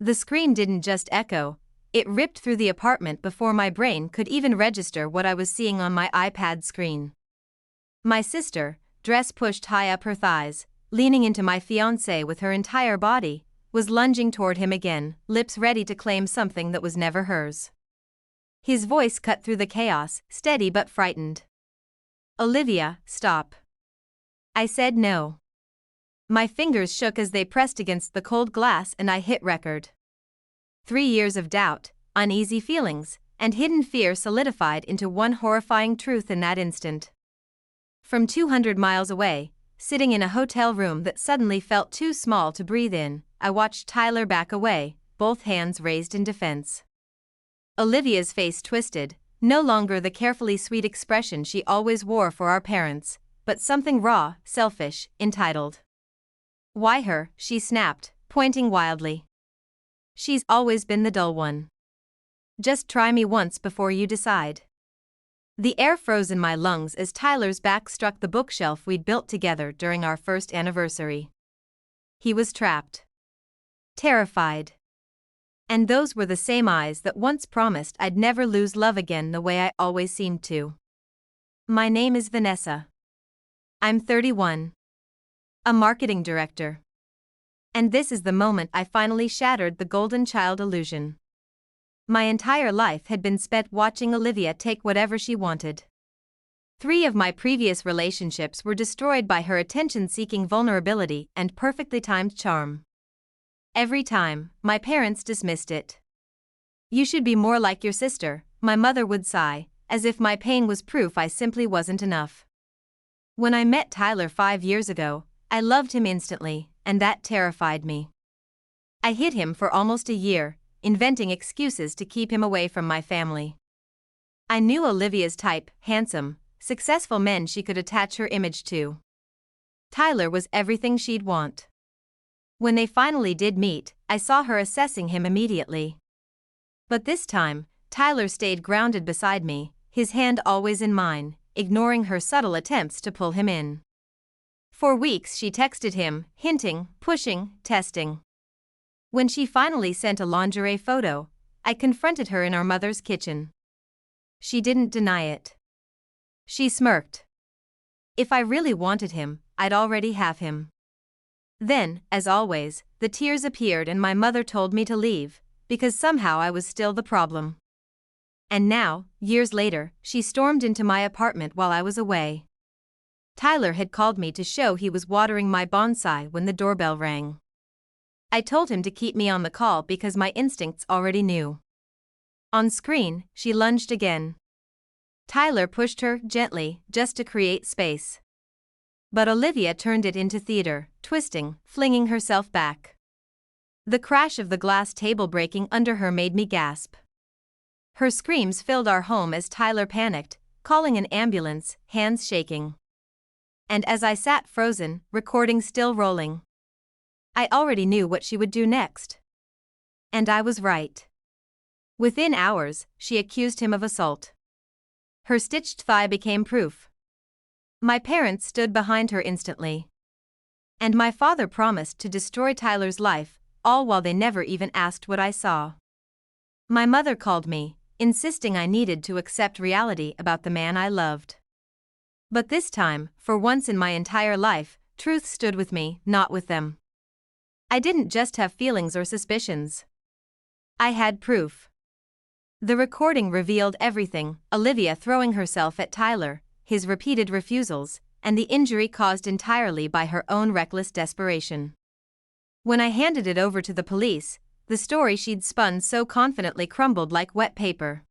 The screen didn't just echo, it ripped through the apartment before my brain could even register what I was seeing on my iPad screen. My sister, dress pushed high up her thighs, leaning into my fiancé with her entire body, was lunging toward him again, lips ready to claim something that was never hers. His voice cut through the chaos, steady but frightened. "Olivia, stop." I said no. My fingers shook as they pressed against the cold glass and I hit record. 3 years of doubt, uneasy feelings, and hidden fear solidified into one horrifying truth in that instant. From 200 miles away, sitting in a hotel room that suddenly felt too small to breathe in, I watched Tyler back away, both hands raised in defense. Olivia's face twisted, no longer the carefully sweet expression she always wore for our parents, but something raw, selfish, entitled. "Why her?" she snapped, pointing wildly. "She's always been the dull one. Just try me once before you decide." The air froze in my lungs as Tyler's back struck the bookshelf we'd built together during our first anniversary. He was trapped. Terrified. And those were the same eyes that once promised I'd never lose love again the way I always seemed to. My name is Vanessa. I'm 31. A marketing director. And this is the moment I finally shattered the golden child illusion. My entire life had been spent watching Olivia take whatever she wanted. 3 of my previous relationships were destroyed by her attention-seeking vulnerability and perfectly timed charm. Every time, my parents dismissed it. "You should be more like your sister," my mother would sigh, as if my pain was proof I simply wasn't enough. When I met Tyler 5 years ago, I loved him instantly, and that terrified me. I hid him for almost a year, inventing excuses to keep him away from my family. I knew Olivia's type, handsome, successful men she could attach her image to. Tyler was everything she'd want. When they finally did meet, I saw her assessing him immediately. But this time, Tyler stayed grounded beside me, his hand always in mine, ignoring her subtle attempts to pull him in. For weeks she texted him, hinting, pushing, testing. When she finally sent a lingerie photo, I confronted her in our mother's kitchen. She didn't deny it. She smirked. If I really wanted him, I'd already have him. Then, as always, the tears appeared and my mother told me to leave, because somehow I was still the problem. And now, years later, she stormed into my apartment while I was away. Tyler had called me to show he was watering my bonsai when the doorbell rang. I told him to keep me on the call because my instincts already knew. On screen, she lunged again. Tyler pushed her gently, just to create space. But Olivia turned it into theater, twisting, flinging herself back. The crash of the glass table breaking under her made me gasp. Her screams filled our home as Tyler panicked, calling an ambulance, hands shaking. And as I sat frozen, recording still rolling, I already knew what she would do next. And I was right. Within hours, she accused him of assault. Her stitched thigh became proof. My parents stood behind her instantly. And my father promised to destroy Tyler's life, all while they never even asked what I saw. My mother called me, insisting I needed to accept reality about the man I loved. But this time, for once in my entire life, truth stood with me, not with them. I didn't just have feelings or suspicions. I had proof. The recording revealed everything: Olivia throwing herself at Tyler, his repeated refusals, and the injury caused entirely by her own reckless desperation. When I handed it over to the police, the story she'd spun so confidently crumbled like wet paper.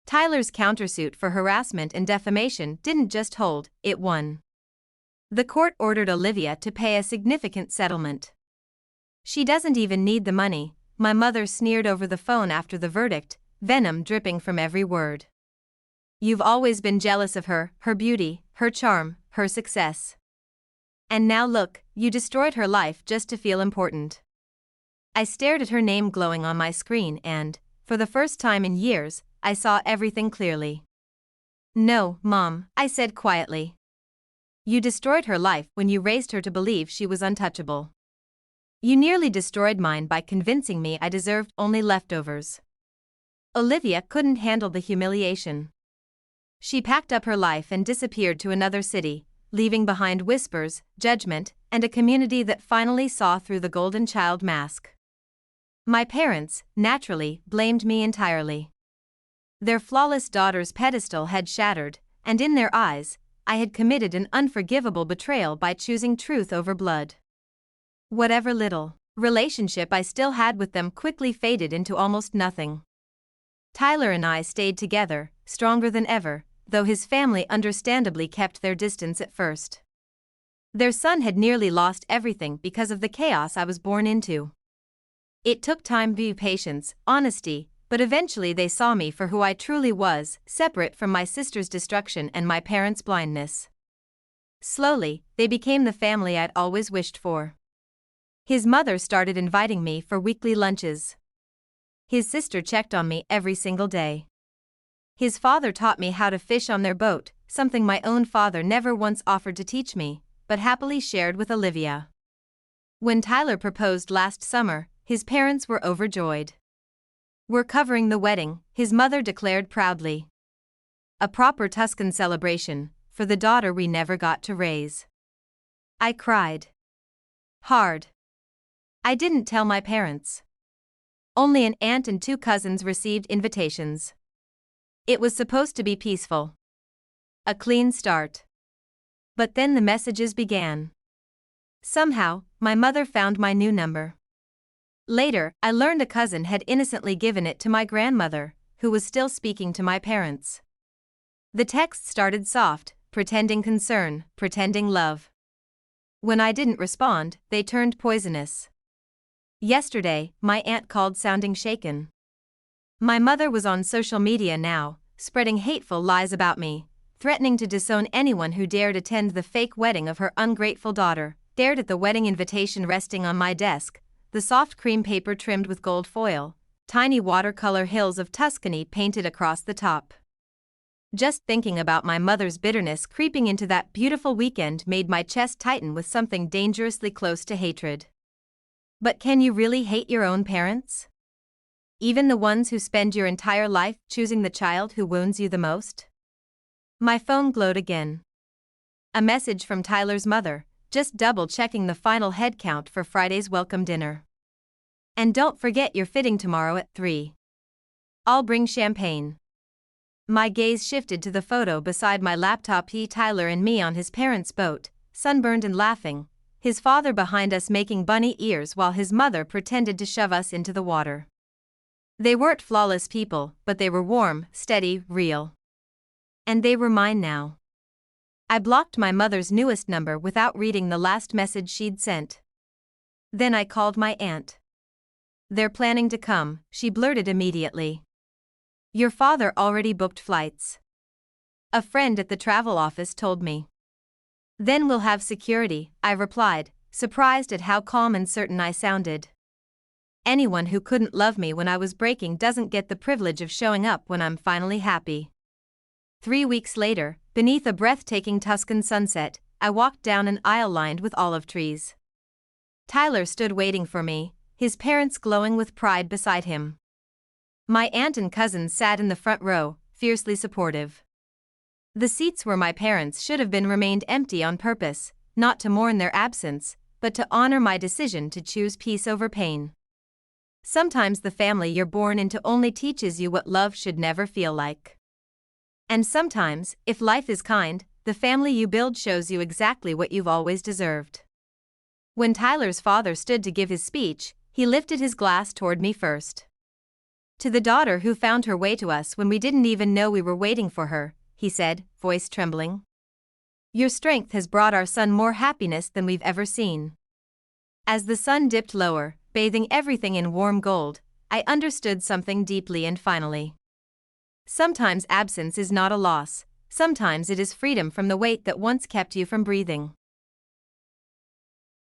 Tyler's countersuit for harassment and defamation didn't just hold, it won. The court ordered Olivia to pay a significant settlement. "She doesn't even need the money," my mother sneered over the phone after the verdict, venom dripping from every word. "You've always been jealous of her, her beauty, her charm, her success. And now look, you destroyed her life just to feel important." I stared at her name glowing on my screen and, for the first time in years, I saw everything clearly. "No, Mom," I said quietly. "You destroyed her life when you raised her to believe she was untouchable. You nearly destroyed mine by convincing me I deserved only leftovers. Olivia couldn't handle the humiliation. She packed up her life and disappeared to another city, leaving behind whispers, judgment, and a community that finally saw through the golden child mask. My parents, naturally, blamed me entirely. Their flawless daughter's pedestal had shattered, and in their eyes, I had committed an unforgivable betrayal by choosing truth over blood. Whatever little relationship I still had with them quickly faded into almost nothing. Tyler and I stayed together, stronger than ever, though his family understandably kept their distance at first. Their son had nearly lost everything because of the chaos I was born into. It took time, patience, honesty, but eventually they saw me for who I truly was, separate from my sister's destruction and my parents' blindness. Slowly, they became the family I'd always wished for. His mother started inviting me for weekly lunches. His sister checked on me every single day. His father taught me how to fish on their boat, something my own father never once offered to teach me, but happily shared with Olivia. When Tyler proposed last summer, his parents were overjoyed. "We're covering the wedding," his mother declared proudly. A proper Tuscan celebration, for the daughter we never got to raise. I cried hard. I didn't tell my parents. Only an aunt and 2 cousins received invitations. It was supposed to be peaceful. A clean start. But then the messages began. Somehow, my mother found my new number. Later, I learned a cousin had innocently given it to my grandmother, who was still speaking to my parents. The text started soft, pretending concern, pretending love. When I didn't respond, they turned poisonous. Yesterday, my aunt called sounding shaken. My mother was on social media now, spreading hateful lies about me, threatening to disown anyone who dared attend the fake wedding of her ungrateful daughter. Stared at the wedding invitation resting on my desk, the soft cream paper trimmed with gold foil, tiny watercolor hills of Tuscany painted across the top. Just thinking about my mother's bitterness creeping into that beautiful weekend made my chest tighten with something dangerously close to hatred. But can you really hate your own parents? Even the ones who spend your entire life choosing the child who wounds you the most? My phone glowed again. A message from Tyler's mother, just double-checking the final head count for Friday's welcome dinner. "And don't forget you're fitting tomorrow at 3. I'll bring champagne." My gaze shifted to the photo beside my laptop. Tyler and me on his parents' boat, sunburned and laughing, his father behind us making bunny ears while his mother pretended to shove us into the water. They weren't flawless people, but they were warm, steady, real. And they were mine now. I blocked my mother's newest number without reading the last message she'd sent. Then I called my aunt. "They're planning to come," she blurted immediately. "Your father already booked flights. A friend at the travel office told me." "Then we'll have security," I replied, surprised at how calm and certain I sounded. Anyone who couldn't love me when I was breaking doesn't get the privilege of showing up when I'm finally happy. 3 weeks later, beneath a breathtaking Tuscan sunset, I walked down an aisle lined with olive trees. Tyler stood waiting for me, his parents glowing with pride beside him. My aunt and cousins sat in the front row, fiercely supportive. The seats where my parents should have been remained empty on purpose, not to mourn their absence, but to honor my decision to choose peace over pain. Sometimes the family you're born into only teaches you what love should never feel like. And sometimes, if life is kind, the family you build shows you exactly what you've always deserved. When Tyler's father stood to give his speech, he lifted his glass toward me first. "To the daughter who found her way to us when we didn't even know we were waiting for her," he said, voice trembling. "Your strength has brought our son more happiness than we've ever seen." As the sun dipped lower, bathing everything in warm gold, I understood something deeply and finally. Sometimes absence is not a loss, sometimes it is freedom from the weight that once kept you from breathing.